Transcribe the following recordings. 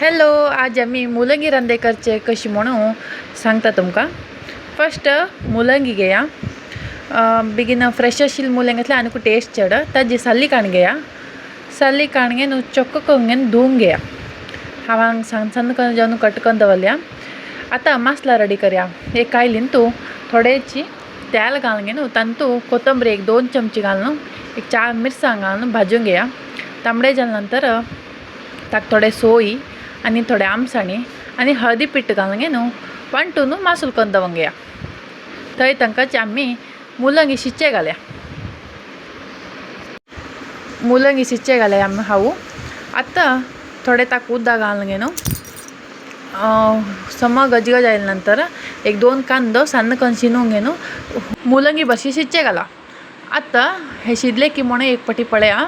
Hello, आज आम्ही मुलंगी रांदे करचे कशी म्हणून सांगता तुमका। फर्स्ट मुलंगी घेया, बेगिन फ्रेश आशिल्ली मुलंगी आनी टेस्ट चड ताजी साली काण घेया। साली काणगे न्हू चक्क करून धुवून घेया। हांव सन्न सन्न जावन कट करून दवरल्या। आता मसाला रेडी करया। एक कायलीन तू थोडेची तेल घालून न्हू तांतू कोथंबरी एक 2 चमचे घालून एक 4 मिरसांग घालून भाजून घेया। तांबडे जाले नंतर ताक थोडे सोई आणि थोडे आमसाणी आणि हळदी पीठ घालून न्हू वांटून मासूल करून दवंग घेया। थंय तांकां आमी मुलंगी शिच्चे घाल्या। मुलंगी शिच्चे घाल्या आमी हांव आतां थोडे ताक उदक घालून न्हू सम गजगज आयले नंतर एक 2 कांदो सन्न करून शिनून न्हू मुलंगी बशी शिच्चे घाला। आतां हे शिजले की म्हणून एक पटी पळया।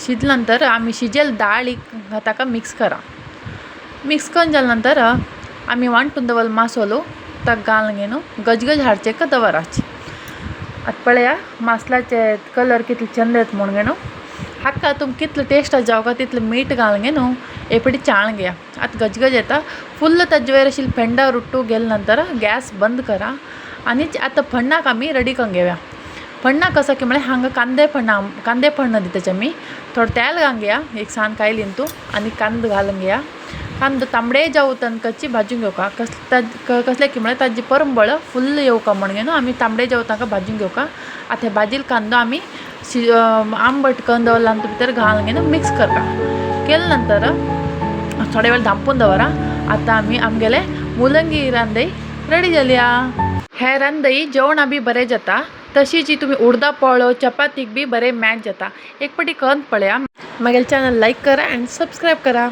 शिजले नंतर आमी शिजेल दाळ ताका मिक्स करा। मिक्स करून जाले नंतर आमी वांटून दवरलो मसालो ताका घालून न्हू गजगज हाडचे का दवराचे। आतां पळया मसाल्याचे कलर कितले चंद येता म्हणून न्हू हाका तुम कितले टेस्ट जावं तितले मीठ घालून न्हू एक पटी चाळून घेया। आतां गजगज येता फुल्ल ताजे वयर आशिल्ले पेंडा रुट्टू गेले नंतर गॅस बंद करा आणि आतां फण्णाक आमी रेडी करून घेवया। फण्णाक कसं की म्हळ्यार हांगा कांदे फण्ण दिताचे आमी थोडं तेल घालून घेया एक सान कायलीन तू आणि कांदो घालून घेया। कांदो तांबडे जाऊ तनकाची भाजून घेवका कसले की म्हळ्यार ताजी परंबळ फुल्ल येवका म्हणून न्हू आमी तांबडे जाऊ ताका भाजून घेवका। आतां हे भाजील कांदो आमी आंबट करून दवरला भितर घालून न्हू मिक्स करता। केले नंतर थोडे वेळ धांपून दवरा। आतां आमी आमगेले मुलंगी रांदई रेडी जाल्या। हे रांदई जेवणा बी बरें जाता तशीच जी तुम्ही उडदा पोळो चपातीक बी बरें मॅच जाता। एक पटी करून पळया। मागीर चॅनल लाईक करा आणि सबस्क्राईब करा।